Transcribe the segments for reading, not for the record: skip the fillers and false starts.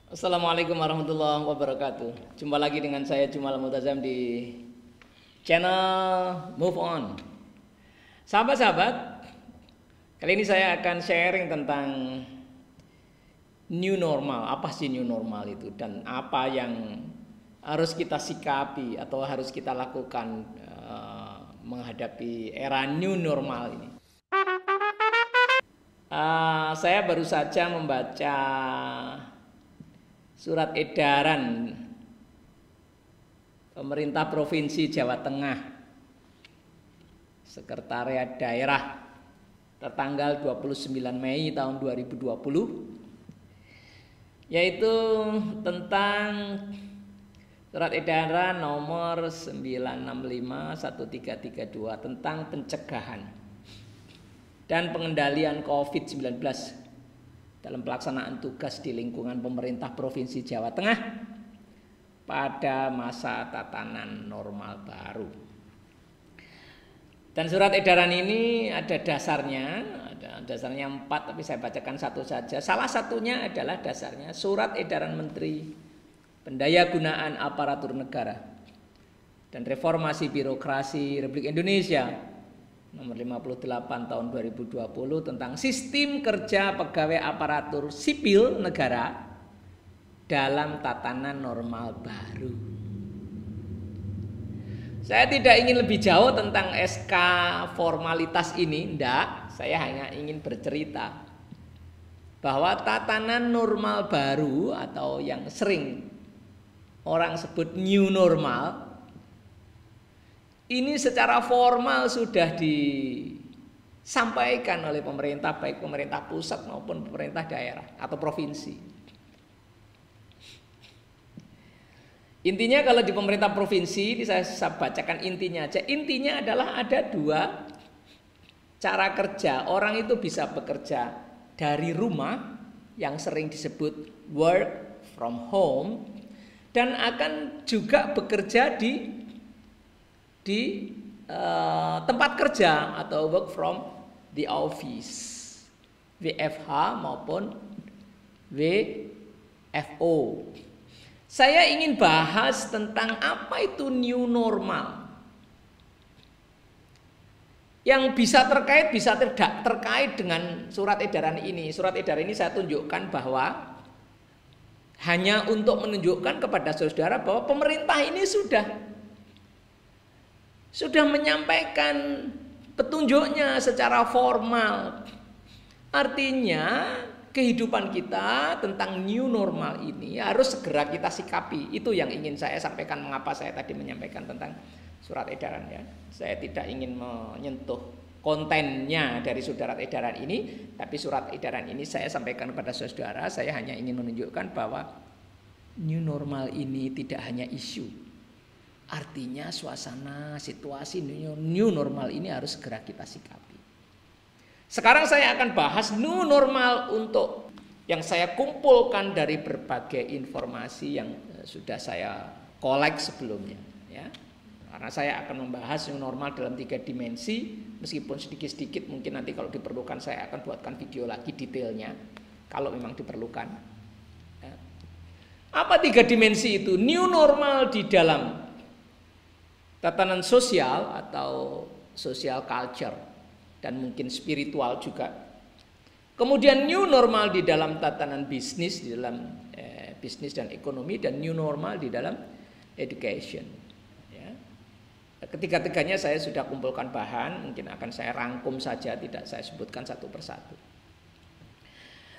Assalamualaikum warahmatullahi wabarakatuh. Jumpa lagi dengan saya Jumal Mutazam di channel Move On. Sahabat-sahabat, kali ini saya akan sharing tentang new normal. Apa sih new normal itu dan apa yang harus kita sikapi atau harus kita lakukan menghadapi era new normal ini. Saya baru saja membaca surat edaran pemerintah Provinsi Jawa Tengah, Sekretariat Daerah, tertanggal 29 Mei tahun 2020, yaitu tentang surat edaran nomor 965/1332 tentang pencegahan dan pengendalian COVID-19 dalam pelaksanaan tugas di lingkungan pemerintah Provinsi Jawa Tengah pada masa tatanan normal baru. Dan surat edaran ini ada dasarnya 4, tapi saya bacakan satu saja. Salah satunya adalah dasarnya surat edaran Menteri Pendayagunaan Aparatur Negara dan Reformasi Birokrasi Republik Indonesia nomor 58 tahun 2020 tentang sistem kerja pegawai aparatur sipil negara dalam tatanan normal baru. Saya tidak ingin lebih jauh tentang SK formalitas ini, enggak. Saya hanya ingin bercerita bahwa tatanan normal baru atau yang sering orang sebut new normal ini secara formal sudah disampaikan oleh pemerintah, baik pemerintah pusat maupun pemerintah daerah atau provinsi. Intinya kalau di pemerintah provinsi, ini saya bacakan intinya aja. Intinya adalah ada 2 cara kerja. Orang itu bisa bekerja dari rumah yang sering disebut work from home, dan akan juga bekerja di tempat kerja atau work from the office, WFH maupun WFO. Saya ingin bahas tentang apa itu new normal, yang bisa terkait bisa tidak terkait dengan surat edaran ini. Surat edaran ini saya tunjukkan bahwa hanya untuk menunjukkan kepada saudara bahwa pemerintah ini sudah menyampaikan petunjuknya secara formal. Artinya kehidupan kita tentang new normal ini harus segera kita sikapi. Itu yang ingin saya sampaikan, mengapa saya tadi menyampaikan tentang surat edaran ya. Saya tidak ingin menyentuh kontennya dari surat edaran ini, tapi surat edaran ini saya sampaikan kepada saudara. Saya hanya ingin menunjukkan bahwa new normal ini tidak hanya isu. Artinya suasana, situasi new normal ini harus segera kita sikapi. Sekarang saya akan bahas new normal untuk yang saya kumpulkan dari berbagai informasi yang sudah saya kolek sebelumnya. Ya. Karena saya akan membahas new normal dalam 3 dimensi, meskipun sedikit-sedikit mungkin nanti kalau diperlukan saya akan buatkan video lagi detailnya, kalau memang diperlukan. Ya. Apa 3 dimensi itu? New normal di dalam tatanan sosial atau social culture dan mungkin spiritual juga. Kemudian new normal di dalam tatanan bisnis, di dalam bisnis dan ekonomi, dan new normal di dalam education. Ya. Ketiga-tiganya saya sudah kumpulkan bahan, mungkin akan saya rangkum saja, tidak saya sebutkan satu persatu.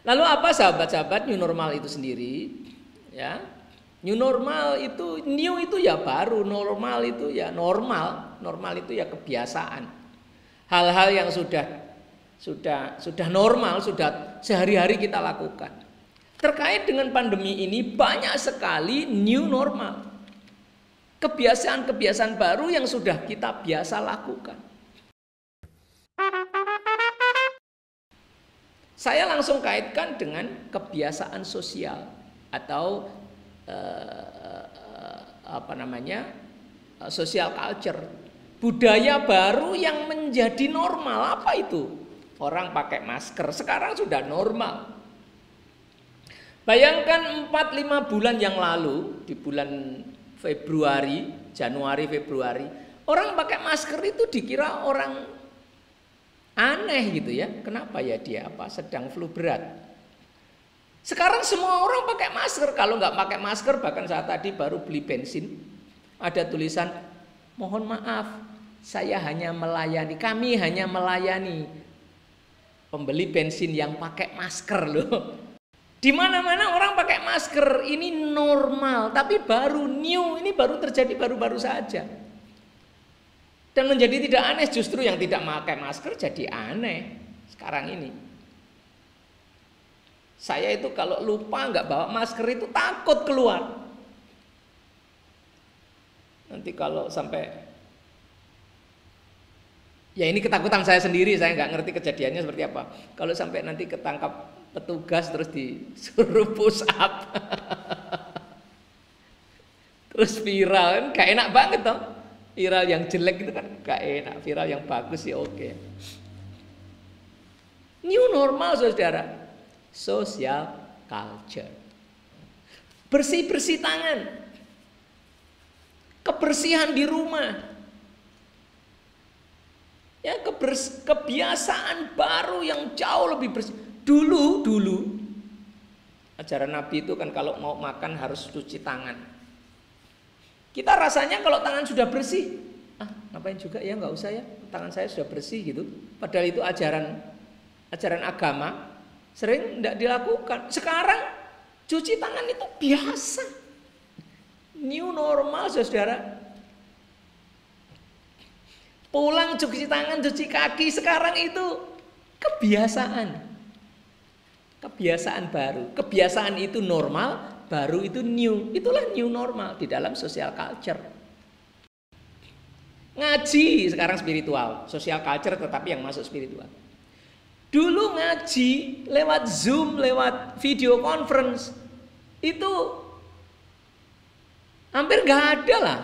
Lalu apa sahabat-sahabat new normal itu sendiri? Ya. New normal itu, new itu ya baru, normal itu ya normal itu ya kebiasaan. Hal-hal yang sudah normal, sudah sehari-hari kita lakukan. Terkait dengan pandemi ini banyak sekali new normal. Kebiasaan-kebiasaan baru yang sudah kita biasa lakukan. Saya langsung kaitkan dengan kebiasaan sosial atau social culture, budaya baru yang menjadi normal. Apa itu? Orang pakai masker sekarang sudah normal. Bayangkan 4-5 bulan yang lalu, di bulan Februari, Januari, Februari, orang pakai masker itu dikira orang aneh gitu ya. Kenapa ya dia sedang flu berat. Sekarang semua orang pakai masker. Kalau nggak pakai masker, bahkan saat tadi baru beli bensin, ada tulisan, mohon maaf, saya hanya melayani, kami hanya melayani pembeli bensin yang pakai masker loh. Di mana-mana orang pakai masker, ini normal, tapi baru new, ini baru terjadi baru-baru saja. Dan menjadi tidak aneh, justru yang tidak pakai masker jadi aneh sekarang ini. Saya itu kalau lupa nggak bawa masker itu takut keluar. Nanti kalau sampai, ya ini ketakutan saya sendiri, saya nggak ngerti kejadiannya seperti apa. Kalau sampai nanti ketangkap petugas terus disuruh push up, terus viral kan gak enak banget toh. Viral yang jelek itu kan gak enak, viral yang bagus sih oke. New normal saudara, social culture. Bersih-bersih tangan, kebersihan di rumah, ya kebiasaan baru yang jauh lebih bersih. Dulu ajaran Nabi itu kan kalau mau makan harus cuci tangan. Kita rasanya kalau tangan sudah bersih, ngapain juga ya, nggak usah ya, tangan saya sudah bersih gitu. Padahal itu ajaran agama, sering tidak dilakukan. Sekarang cuci tangan itu biasa, new normal saudara. Pulang cuci tangan, cuci kaki, sekarang itu kebiasaan. Kebiasaan baru. Kebiasaan itu normal, baru itu new. Itulah new normal di dalam social culture. Ngaji sekarang spiritual, social culture tetapi yang masuk spiritual. Dulu ngaji lewat Zoom, lewat video conference, itu hampir nggak ada lah.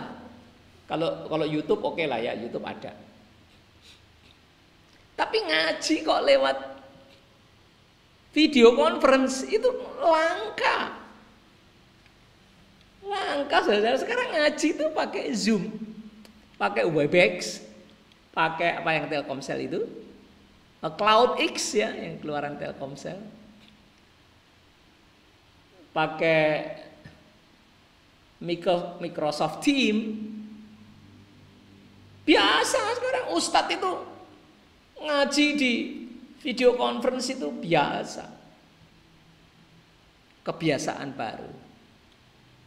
Kalau YouTube oke lah ya, YouTube ada. Tapi ngaji kok lewat video conference itu langka. Langka saudara. Sekarang ngaji itu pakai Zoom, pakai Webex, pakai apa yang Telkomsel itu, CloudX ya yang keluaran Telkomsel, pakai Microsoft Teams. Biasa sekarang ustadz itu ngaji di video conference itu biasa. Kebiasaan baru.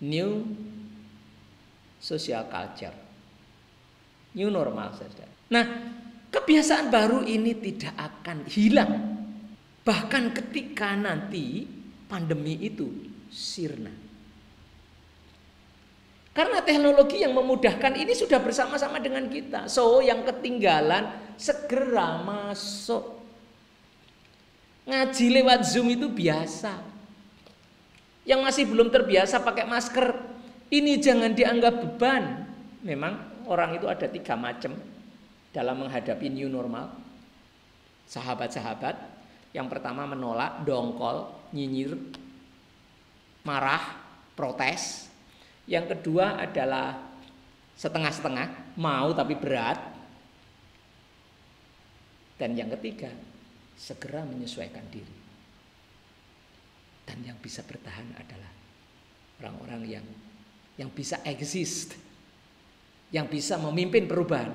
New social culture. New normal saja. Nah, kebiasaan baru ini tidak akan hilang. Bahkan ketika nanti pandemi itu sirna. Karena teknologi yang memudahkan ini sudah bersama-sama dengan kita. So, yang ketinggalan segera masuk. Ngaji lewat Zoom itu biasa. Yang masih belum terbiasa pakai masker, ini jangan dianggap beban. Memang orang itu ada 3 macam dalam menghadapi new normal. Sahabat-sahabat, yang pertama menolak, dongkol, nyinyir, marah, protes. Yang kedua adalah setengah-setengah, mau tapi berat. Dan yang ketiga, segera menyesuaikan diri. Dan yang bisa bertahan adalah orang-orang yang bisa exist, yang bisa memimpin perubahan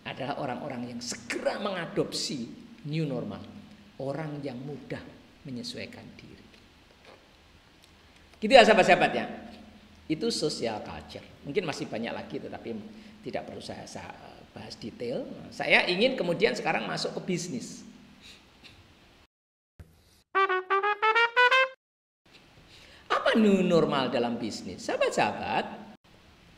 adalah orang-orang yang segera mengadopsi new normal. Orang yang mudah menyesuaikan diri. Gitu ya sahabat-sahabat ya. Itu social culture. Mungkin masih banyak lagi tetapi tidak perlu saya bahas detail. Saya ingin kemudian sekarang masuk ke bisnis. Apa new normal dalam bisnis? Sahabat-sahabat,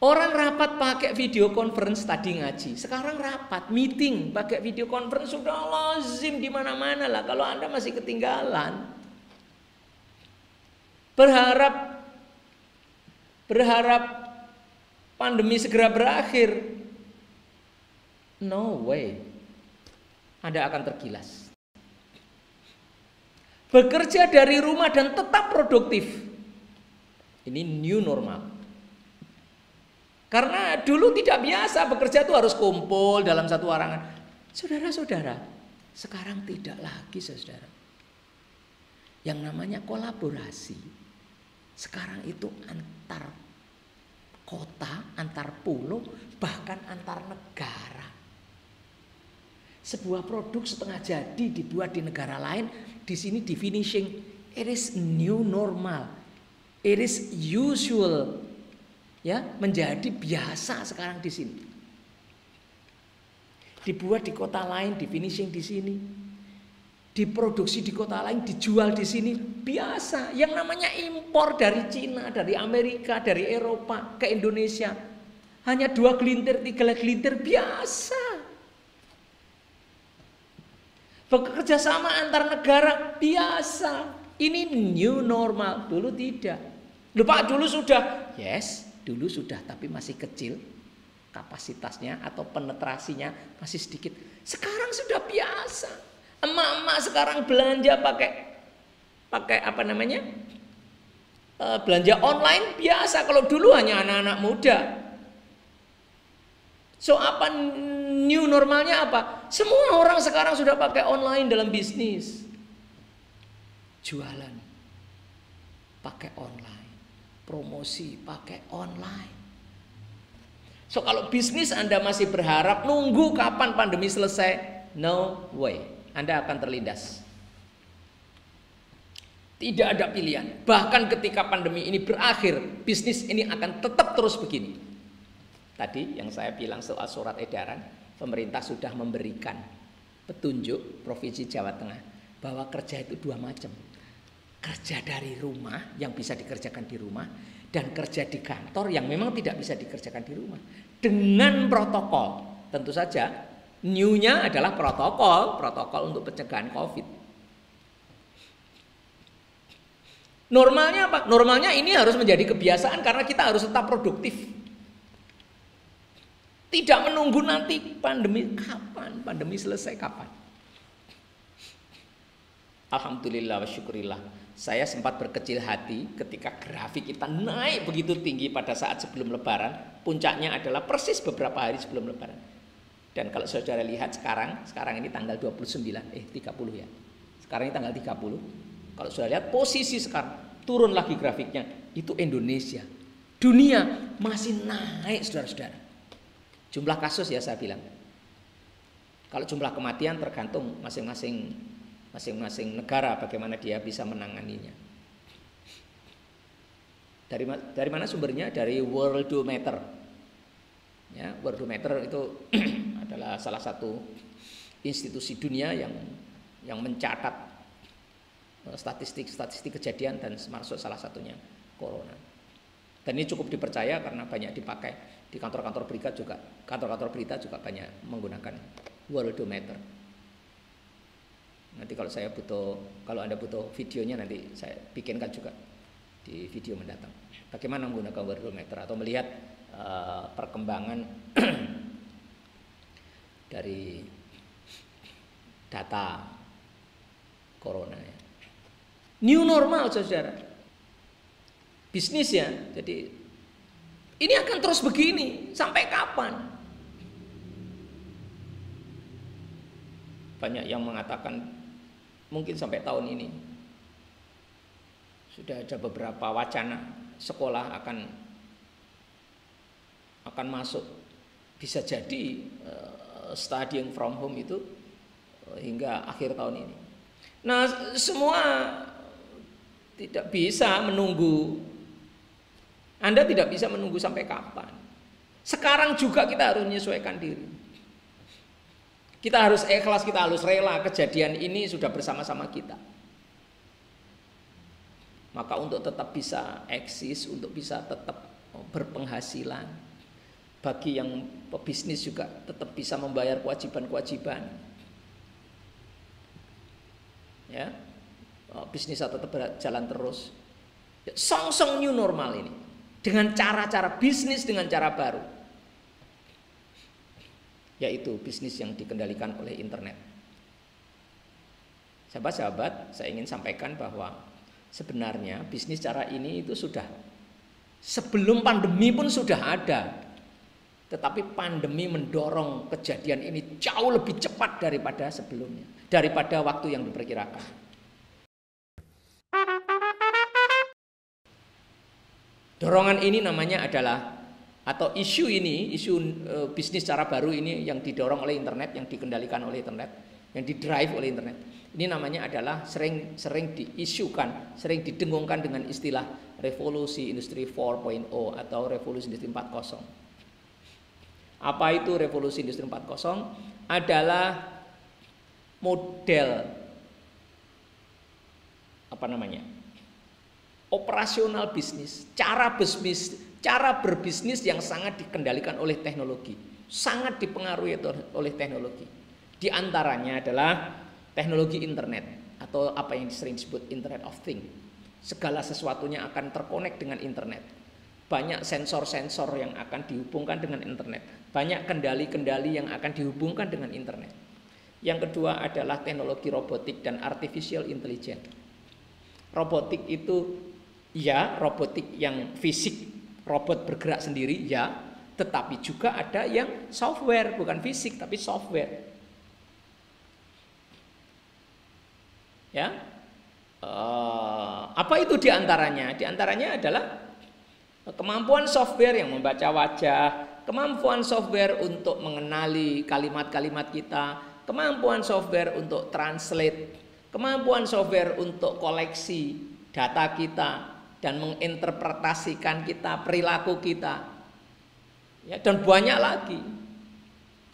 orang rapat pakai video conference tadi ngaji. Sekarang rapat, meeting pakai video conference sudah lazim di mana-mana lah. Kalau Anda masih ketinggalan, berharap pandemi segera berakhir. No way. Anda akan tergilas. bekerja dari rumah dan tetap produktif. Ini new normal. Karena dulu tidak biasa bekerja itu harus kumpul dalam satu ruangan. Saudara-saudara, sekarang tidak lagi, saudara. Yang namanya kolaborasi. Sekarang itu antar kota, antar pulau, bahkan antar negara. Sebuah produk setengah jadi dibuat di negara lain, di sini di finishing. It is new normal. It is usual. Ya, menjadi biasa sekarang di sini. Dibuat di kota lain, di finishing di sini. Diproduksi di kota lain, dijual di sini, biasa. Yang namanya impor dari Cina, dari Amerika, dari Eropa ke Indonesia, hanya 2 gelintir, 3 gelintir, biasa. Bekerja sama antar negara, biasa. Ini new normal. Dulu tidak. Lupa, dulu sudah. Yes, dulu sudah, tapi masih kecil kapasitasnya atau penetrasinya masih sedikit. Sekarang sudah biasa. Emak-emak sekarang belanja pakai apa namanya? Belanja online biasa. Kalau dulu hanya anak-anak muda. So apa new normalnya apa? Semua orang sekarang sudah pakai online dalam bisnis. Jualan pakai online. Promosi pakai online. So kalau bisnis Anda masih berharap nunggu kapan pandemi selesai, no way. Anda akan terlindas. Tidak ada pilihan. Bahkan ketika pandemi ini berakhir, bisnis ini akan tetap terus begini. Tadi yang saya bilang soal surat edaran, pemerintah sudah memberikan petunjuk Provinsi Jawa Tengah bahwa kerja itu 2 macam. Kerja dari rumah yang bisa dikerjakan di rumah, dan kerja di kantor yang memang tidak bisa dikerjakan di rumah. Dengan protokol, tentu saja. New-nya adalah protokol untuk pencegahan COVID. Normalnya apa? Normalnya ini harus menjadi kebiasaan karena kita harus tetap produktif. Tidak menunggu nanti pandemi kapan, pandemi selesai kapan. Alhamdulillah wa syukurillah. Saya sempat berkecil hati ketika grafik kita naik begitu tinggi pada saat sebelum Lebaran. Puncaknya adalah persis beberapa hari sebelum Lebaran. Dan kalau saudara lihat sekarang ini tanggal 30 ya. Sekarang ini tanggal 30. Kalau saudara lihat posisi sekarang, turun lagi grafiknya, itu Indonesia. Dunia masih naik, saudara-saudara. Jumlah kasus ya saya bilang. Kalau jumlah kematian tergantung masing-masing negara bagaimana dia bisa menanganinya. Dari mana sumbernya? Dari Worldometer. Ya, Worldometer itu adalah salah satu institusi dunia yang mencatat statistik kejadian dan termasuk salah satunya corona. Dan ini cukup dipercaya karena banyak dipakai di kantor-kantor berita juga banyak menggunakan Worldometer. Nanti kalau Anda butuh videonya nanti saya bikinkan juga di video mendatang. Bagaimana menggunakan Worldometer atau melihat perkembangan dari data corona ya. New normal, saudara. Bisnis ya. Jadi ini akan terus begini sampai kapan? Banyak yang mengatakan mungkin sampai tahun ini. Sudah ada beberapa wacana sekolah akan masuk, bisa jadi studying from home itu hingga akhir tahun ini. Nah, semua tidak bisa menunggu. Anda tidak bisa menunggu sampai kapan. Sekarang juga kita harus menyesuaikan diri. Kita harus ikhlas, kita harus rela kejadian ini sudah bersama-sama kita. Maka untuk tetap bisa eksis, untuk bisa tetap berpenghasilan, bagi yang pebisnis juga tetap bisa membayar kewajiban-kewajiban. Ya. Bisnis tetap berjalan terus. Song-song new normal ini. Dengan cara-cara bisnis dengan cara baru. Yaitu bisnis yang dikendalikan oleh internet. Sahabat-sahabat, saya ingin sampaikan bahwa sebenarnya bisnis cara ini itu sudah sebelum pandemi pun sudah ada. Tetapi pandemi mendorong kejadian ini jauh lebih cepat daripada sebelumnya, daripada waktu yang diperkirakan. Dorongan ini namanya adalah, atau isu ini, isu bisnis cara baru ini yang didorong oleh internet, yang dikendalikan oleh internet, yang didrive oleh internet. Ini namanya adalah sering diisukan, sering didengungkan dengan istilah revolusi industri 4.0 atau revolusi industri 4.0. Apa itu revolusi industri 4.0? Adalah model operasional bisnis, cara berbisnis yang sangat dikendalikan oleh teknologi, sangat dipengaruhi oleh teknologi. Di antaranya adalah teknologi internet atau apa yang sering disebut Internet of Things. Segala sesuatunya akan terkonek dengan internet. Banyak sensor-sensor yang akan dihubungkan dengan internet. Banyak kendali-kendali yang akan dihubungkan dengan internet. Yang kedua adalah teknologi robotik dan artificial intelligence. Robotik itu ya, robotik yang fisik, robot bergerak sendiri ya, tetapi juga ada yang software, bukan fisik tapi software. Ya, apa itu diantaranya? Diantaranya adalah kemampuan software yang membaca wajah, kemampuan software untuk mengenali kalimat-kalimat kita, kemampuan software untuk translate, kemampuan software untuk koleksi data kita dan menginterpretasikan kita, perilaku kita, ya, dan banyak lagi.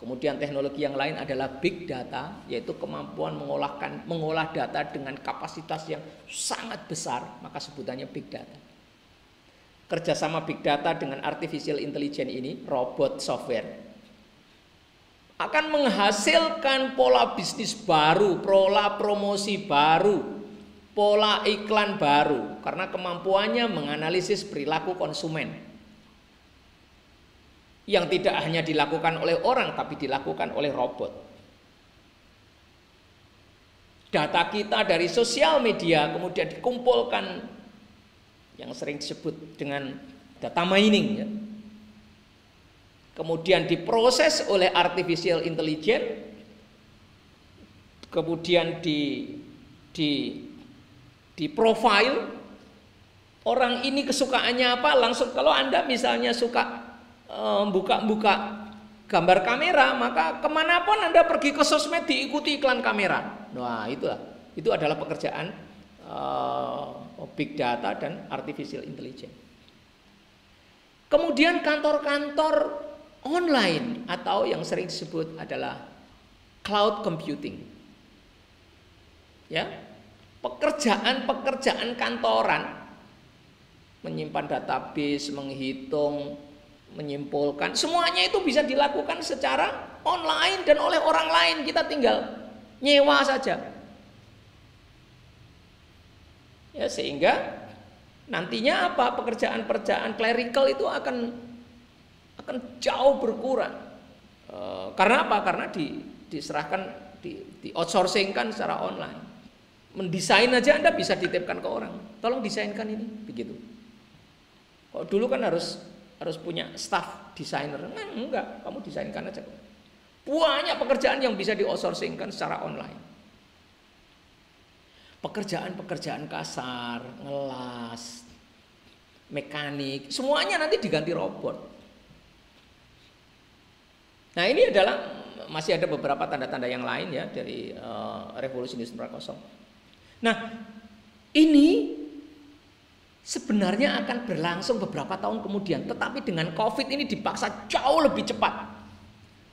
Kemudian teknologi yang lain adalah big data, yaitu kemampuan mengolah data dengan kapasitas yang sangat besar, maka sebutannya big data. Kerjasama big data dengan artificial intelligence ini, robot software, akan menghasilkan pola bisnis baru, pola promosi baru, pola iklan baru, karena kemampuannya menganalisis perilaku konsumen. Yang tidak hanya dilakukan oleh orang, tapi dilakukan oleh robot. Data kita dari sosial media kemudian dikumpulkan, yang sering disebut dengan data mining, ya. Kemudian diproses oleh artificial intelligence, kemudian di profile orang ini kesukaannya apa, langsung kalau Anda misalnya suka buka gambar kamera, maka kemanapun Anda pergi ke sosmed diikuti iklan kamera. Nah, itu adalah pekerjaan big data dan artificial intelligence. Kemudian kantor-kantor online atau yang sering disebut adalah cloud computing. Ya. Pekerjaan kantoran, menyimpan database, menghitung, menyimpulkan, semuanya itu bisa dilakukan secara online dan oleh orang lain. Kita tinggal nyewa saja. Ya, sehingga nantinya apa? Pekerjaan-pekerjaan clerical itu akan jauh berkurang. Karena apa? Karena diserahkan, di outsourcingkan secara online. Mendesain aja Anda bisa dititipkan ke orang. Tolong desainkan ini, begitu. Kalau dulu kan harus punya staff desainer. Enggak, kamu desainkan aja. Banyak pekerjaan yang bisa di-outsourcingkan secara online. Pekerjaan-pekerjaan kasar, ngelas, mekanik, semuanya nanti diganti robot. Nah, ini adalah masih ada beberapa tanda-tanda yang lain ya dari revolusi industri 4.0. Nah, ini sebenarnya akan berlangsung beberapa tahun kemudian, tetapi dengan COVID ini dipaksa jauh lebih cepat.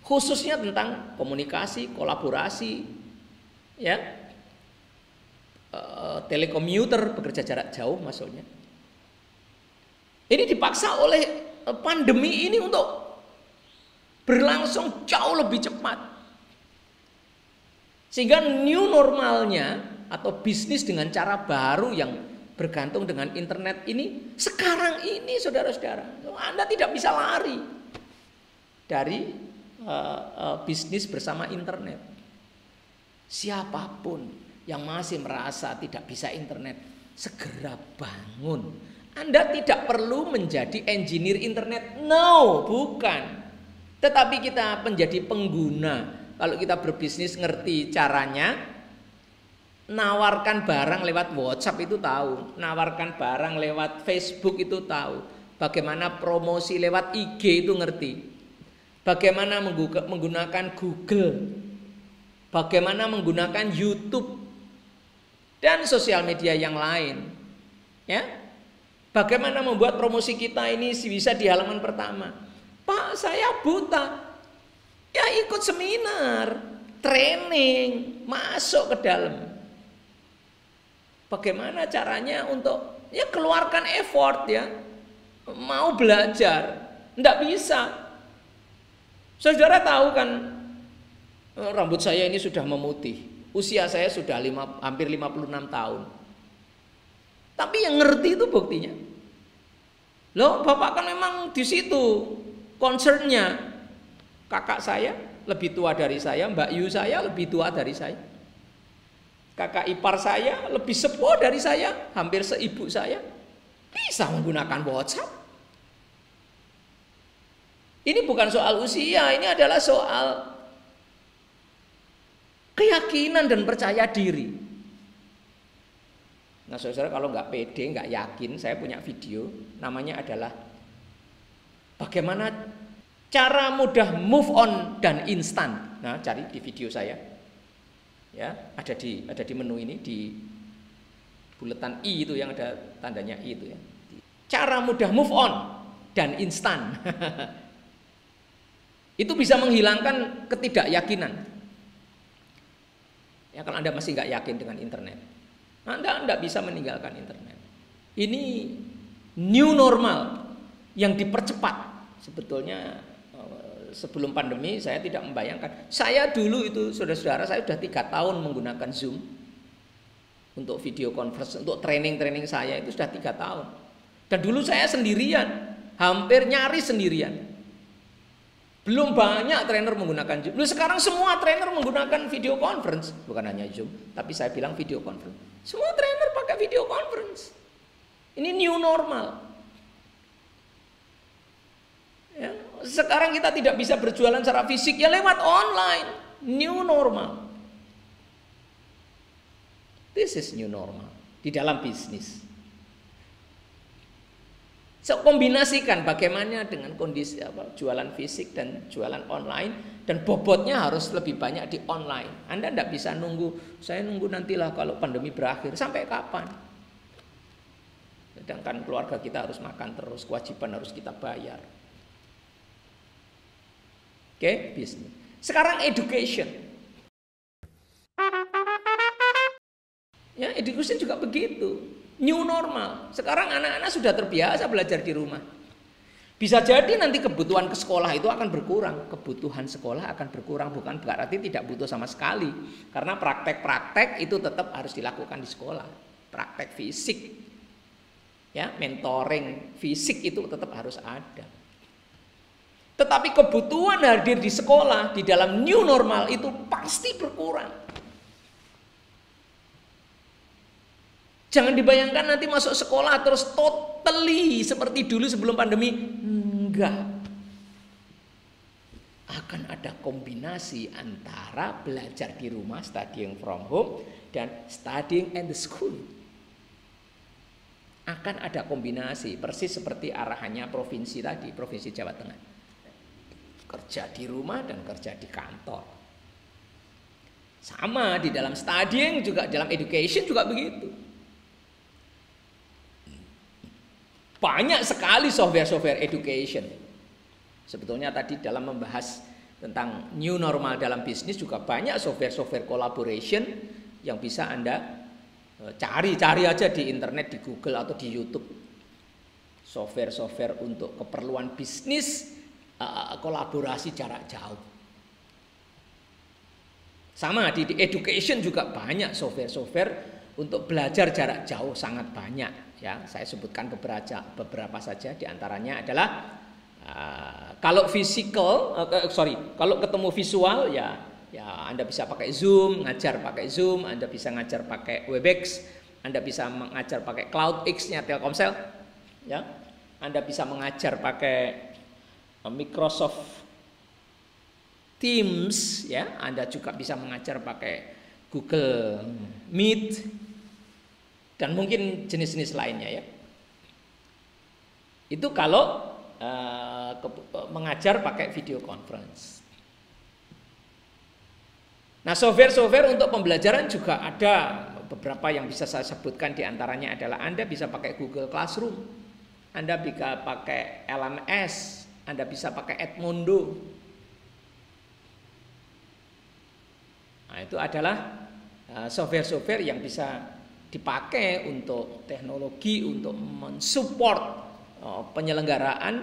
Khususnya tentang komunikasi, kolaborasi, ya, telekomuter, bekerja jarak jauh maksudnya. Ini dipaksa oleh pandemi ini untuk berlangsung jauh lebih cepat. Sehingga new normalnya atau bisnis dengan cara baru yang bergantung dengan internet ini, sekarang ini saudara-saudara, Anda tidak bisa lari dari bisnis bersama internet. Siapapun yang masih merasa tidak bisa internet, segera bangun. Anda tidak perlu menjadi engineer internet. No, bukan. Tetapi kita menjadi pengguna. Kalau kita berbisnis ngerti caranya, nawarkan barang lewat WhatsApp itu tahu, nawarkan barang lewat Facebook itu tahu, bagaimana promosi lewat IG itu ngerti, bagaimana menggunakan Google, bagaimana menggunakan YouTube dan sosial media yang lain, ya. Bagaimana membuat promosi kita ini bisa di halaman pertama. Pak, saya buta. Ya ikut seminar, training, masuk ke dalam. Bagaimana caranya untuk ya keluarkan effort ya. Mau belajar, enggak bisa. Saudara tahu kan rambut saya ini sudah memutih. Usia saya sudah hampir 56 tahun. Tapi yang ngerti itu buktinya. Loh, Bapak kan memang di situ concernnya. Kakak saya lebih tua dari saya, Mbak Yu saya lebih tua dari saya. Kakak ipar saya lebih sepuh dari saya, hampir seibu saya. Bisa menggunakan WhatsApp. Ini bukan soal usia, ini adalah soal keyakinan dan percaya diri. Nah saudara, kalau nggak pede, nggak yakin, saya punya video, namanya adalah bagaimana cara mudah move on dan instan. Nah, cari di video saya. Ya, ada di menu ini, di buletan I itu yang ada tandanya I itu ya. Cara mudah move on dan instan. Itu bisa menghilangkan ketidakyakinan. Ya, kalau Anda masih nggak yakin dengan internet, Anda bisa meninggalkan internet. Ini new normal yang dipercepat. Sebetulnya sebelum pandemi saya tidak membayangkan. Saya dulu itu saudara-saudara, saya sudah 3 tahun menggunakan Zoom untuk video conference, untuk training saya itu sudah 3 tahun. Dan dulu saya sendirian, hampir nyaris sendirian. Belum banyak trainer menggunakan Zoom. Lalu sekarang semua trainer menggunakan video conference, bukan hanya Zoom, tapi saya bilang video conference. Semua trainer pakai video conference. Ini new normal. Ya, sekarang kita tidak bisa berjualan secara fisik, ya lewat online. New normal. This is new normal di dalam bisnis. So, kombinasikan bagaimana dengan kondisi jualan fisik dan jualan online, dan bobotnya harus lebih banyak di online. Anda tidak bisa nunggu, saya nunggu nantilah kalau pandemi berakhir. Sampai kapan? Sedangkan keluarga kita harus makan terus, kewajiban harus kita bayar. Oke, bisnis. Sekarang education. Ya, education juga begitu. New normal. Sekarang anak-anak sudah terbiasa belajar di rumah. Bisa jadi nanti kebutuhan ke sekolah itu akan berkurang. Kebutuhan sekolah akan berkurang, bukan berarti tidak butuh sama sekali. Karena praktek-praktek itu tetap harus dilakukan di sekolah. Praktek fisik. Ya, mentoring fisik itu tetap harus ada. Tetapi kebutuhan hadir di sekolah di dalam new normal itu pasti berkurang. Jangan dibayangkan nanti masuk sekolah terus totally seperti dulu sebelum pandemi. Enggak. Akan ada kombinasi antara belajar di rumah, studying from home, dan studying in the school. Akan ada kombinasi persis seperti arahannya provinsi tadi, Provinsi Jawa Tengah. Kerja di rumah dan kerja di kantor. Sama di dalam studying juga, dalam education juga begitu. Banyak sekali software-software education. Sebetulnya tadi dalam membahas tentang new normal dalam bisnis juga banyak software-software collaboration yang bisa Anda cari aja di internet, di Google atau di YouTube. Software-software untuk keperluan bisnis, kolaborasi jarak jauh. Sama di education juga banyak software-software untuk belajar jarak jauh, sangat banyak ya. Saya sebutkan beberapa saja, diantaranya adalah kalau kalau ketemu visual ya Ya, Anda bisa pakai Zoom, ngajar pakai Zoom, Anda bisa ngajar pakai Webex, Anda bisa mengajar pakai CloudX-nya Telkomsel, ya. Anda bisa mengajar pakai Microsoft Teams, ya. Anda juga bisa mengajar pakai Google Meet dan mungkin jenis-jenis lainnya, ya. Itu kalau mengajar pakai video conference. Nah, software-software untuk pembelajaran juga ada beberapa yang bisa saya sebutkan, diantaranya adalah Anda bisa pakai Google Classroom, Anda bisa pakai LMS, Anda bisa pakai Edmodo. Nah, itu adalah software-software yang bisa dipakai untuk teknologi untuk mensupport penyelenggaraan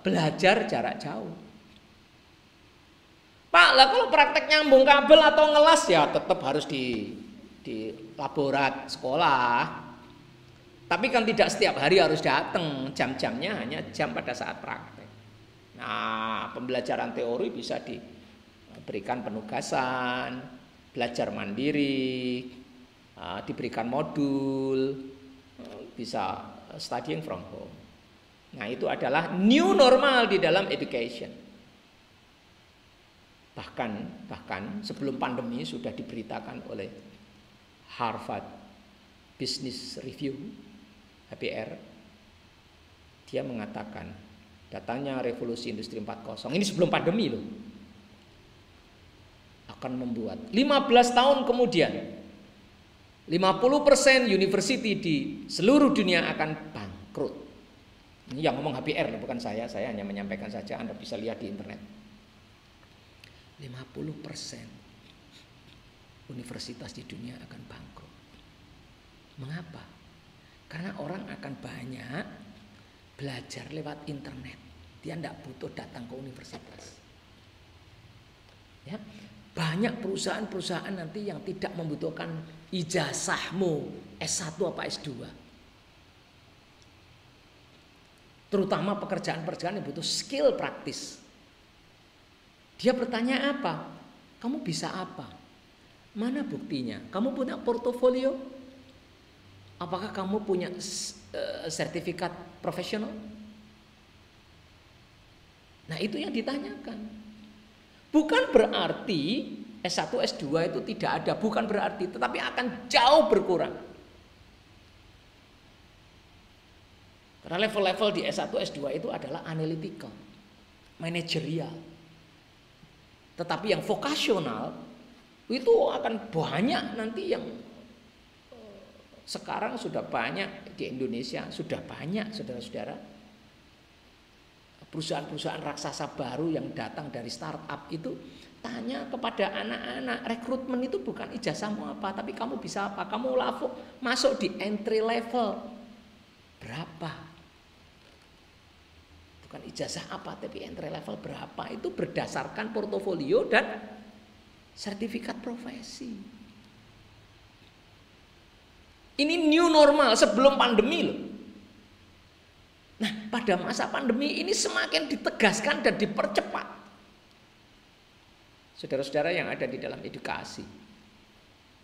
belajar jarak jauh. Pak, lah kalau praktek nyambung kabel atau ngelas ya tetap harus di laborat sekolah. Tapi kan tidak setiap hari harus datang, jam-jamnya hanya jam pada saat praktek. Nah, pembelajaran teori bisa diberikan penugasan, belajar mandiri, diberikan modul, bisa studying from home. Nah, itu adalah new normal di dalam education. Bahkan sebelum pandemi sudah diberitakan oleh Harvard Business Review, HBR. Dia mengatakan datanya revolusi industri 4.0 ini sebelum pandemi loh, akan membuat 15 tahun kemudian 50% university di seluruh dunia akan bangkrut. Ini yang ngomong HBR loh, bukan saya hanya menyampaikan saja, Anda bisa lihat di internet. 50% universitas di dunia akan bangkrut. Mengapa? Karena orang akan banyak belajar lewat internet. Dia tidak butuh datang ke universitas. Ya, banyak perusahaan-perusahaan nanti yang tidak membutuhkan ijazahmu S1 apa S2. Terutama pekerjaan-pekerjaan yang butuh skill praktis. Dia bertanya apa? Kamu bisa apa? Mana buktinya? Kamu punya portofolio? Apakah kamu punya sertifikat profesional? Nah, itu yang ditanyakan. Bukan berarti S1, S2 itu tidak ada. Bukan berarti, tetapi akan jauh berkurang. Karena level-level di S1, S2 itu adalah analytical, manajerial. Tetapi yang vokasional itu akan banyak nanti, yang sekarang sudah banyak di Indonesia, sudah banyak saudara-saudara. Perusahaan-perusahaan raksasa baru yang datang dari startup itu tanya kepada anak-anak, rekrutmen itu bukan ijazahmu apa, tapi kamu bisa apa, kamu masuk di entry level berapa. Bukan ijazah apa, tapi entry level berapa, itu berdasarkan portofolio dan sertifikat profesi. Ini new normal sebelum pandemi loh. Nah, pada masa pandemi ini semakin ditegaskan dan dipercepat. Saudara-saudara yang ada di dalam edukasi,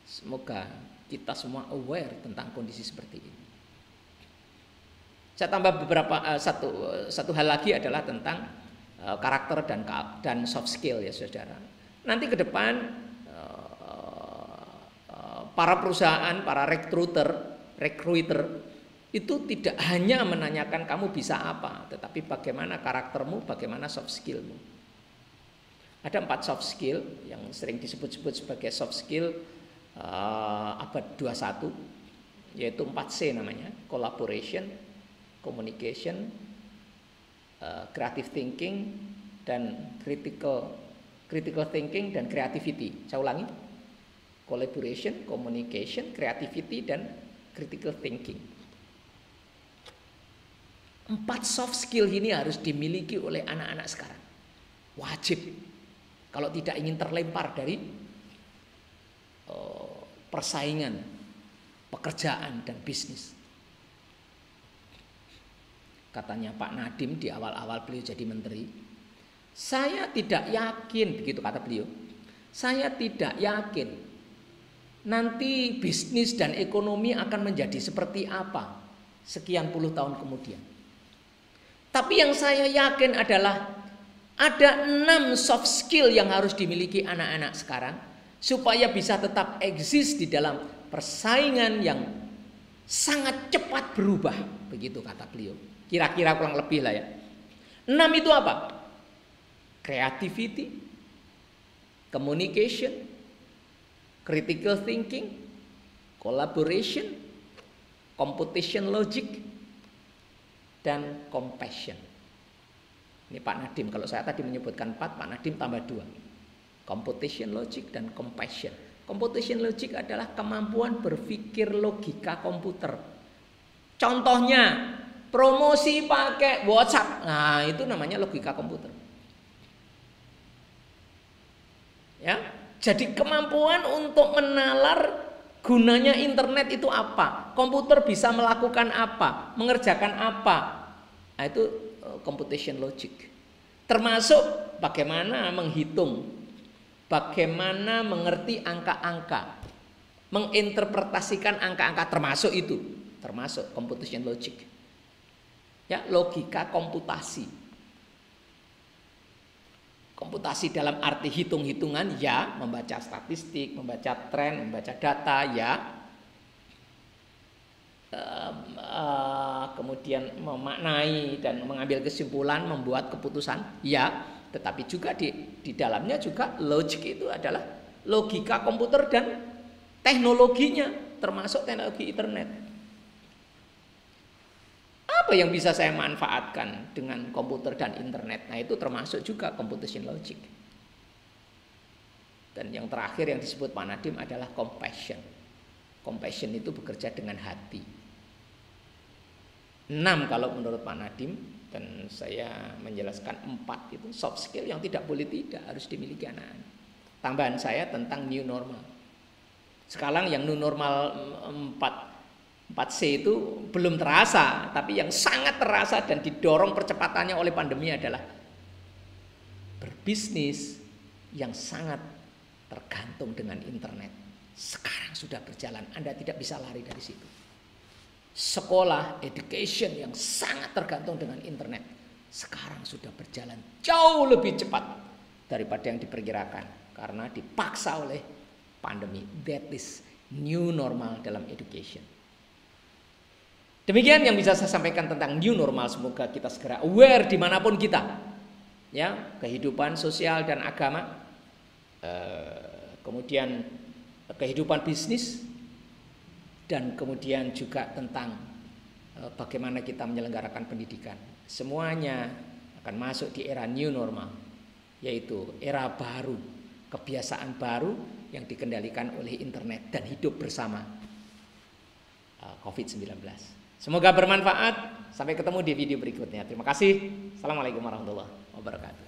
semoga kita semua aware tentang kondisi seperti ini. Saya tambah beberapa satu hal lagi adalah tentang karakter dan soft skill, ya saudara. Nanti ke depan para perusahaan, para recruiter itu tidak hanya menanyakan kamu bisa apa, tetapi bagaimana karaktermu, bagaimana soft skillmu. Ada 4 soft skill yang sering disebut-sebut sebagai soft skill abad 21, yaitu 4C namanya: collaboration, communication, creative thinking, dan critical thinking dan creativity. Saya ulangi: collaboration, communication, creativity, dan critical thinking. 4 soft skill ini harus dimiliki oleh anak-anak sekarang. Wajib, kalau tidak ingin terlempar dari persaingan pekerjaan dan bisnis. Katanya Pak Nadiem di awal-awal beliau jadi menteri, Saya tidak yakin, begitu kata beliau. Saya tidak yakin nanti bisnis dan ekonomi akan menjadi seperti apa sekian puluh tahun kemudian. Tapi yang saya yakin adalah ada 6 soft skill yang harus dimiliki anak-anak sekarang supaya bisa tetap eksis di dalam persaingan yang sangat cepat berubah, begitu kata beliau. Kira-kira kurang lebih lah ya. 6 itu apa? Creativity, communication, critical thinking, collaboration, computation logic, dan compassion. Ini Pak Nadiem, kalau saya tadi menyebutkan 4, Pak Nadiem tambah 2. Computation logic dan compassion. Computation logic adalah kemampuan berpikir logika komputer. Contohnya, promosi pakai WhatsApp. Nah, itu namanya logika komputer. Ya, jadi kemampuan untuk menalar gunanya internet itu apa, komputer bisa melakukan apa, mengerjakan apa. Nah, itu computation logic. Termasuk bagaimana menghitung, bagaimana mengerti angka-angka, menginterpretasikan angka-angka, termasuk itu, termasuk computation logic. Ya, logika komputasi. Komputasi dalam arti hitung-hitungan, ya, membaca statistik, membaca tren, membaca data, ya. Kemudian memaknai dan mengambil kesimpulan, membuat keputusan, ya. Tetapi juga di dalamnya juga logik itu adalah logika komputer dan teknologinya, termasuk teknologi internet. Apa yang bisa saya manfaatkan dengan komputer dan internet? Nah, itu termasuk juga computation logic. Dan yang terakhir yang disebut Pak Nadiem adalah compassion. Compassion itu bekerja dengan hati. 6 kalau menurut Pak Nadiem, dan saya menjelaskan 4 itu soft skill yang tidak boleh tidak harus dimiliki anak-anak. Tambahan saya tentang new normal. Sekarang yang new normal 4C itu belum terasa, tapi yang sangat terasa dan didorong percepatannya oleh pandemi adalah berbisnis yang sangat tergantung dengan internet. Sekarang sudah berjalan, Anda tidak bisa lari dari situ. Sekolah, education yang sangat tergantung dengan internet, sekarang sudah berjalan jauh lebih cepat daripada yang diperkirakan karena dipaksa oleh pandemi. That is new normal dalam education. Demikian yang bisa saya sampaikan tentang new normal. Semoga kita segera aware dimanapun kita, ya, kehidupan sosial dan agama, kemudian kehidupan bisnis, dan kemudian juga tentang bagaimana kita menyelenggarakan pendidikan. Semuanya akan masuk di era new normal, yaitu era baru, kebiasaan baru yang dikendalikan oleh internet dan hidup bersama COVID-19. Semoga bermanfaat. Sampai ketemu di video berikutnya. Terima kasih. Assalamualaikum warahmatullahi wabarakatuh.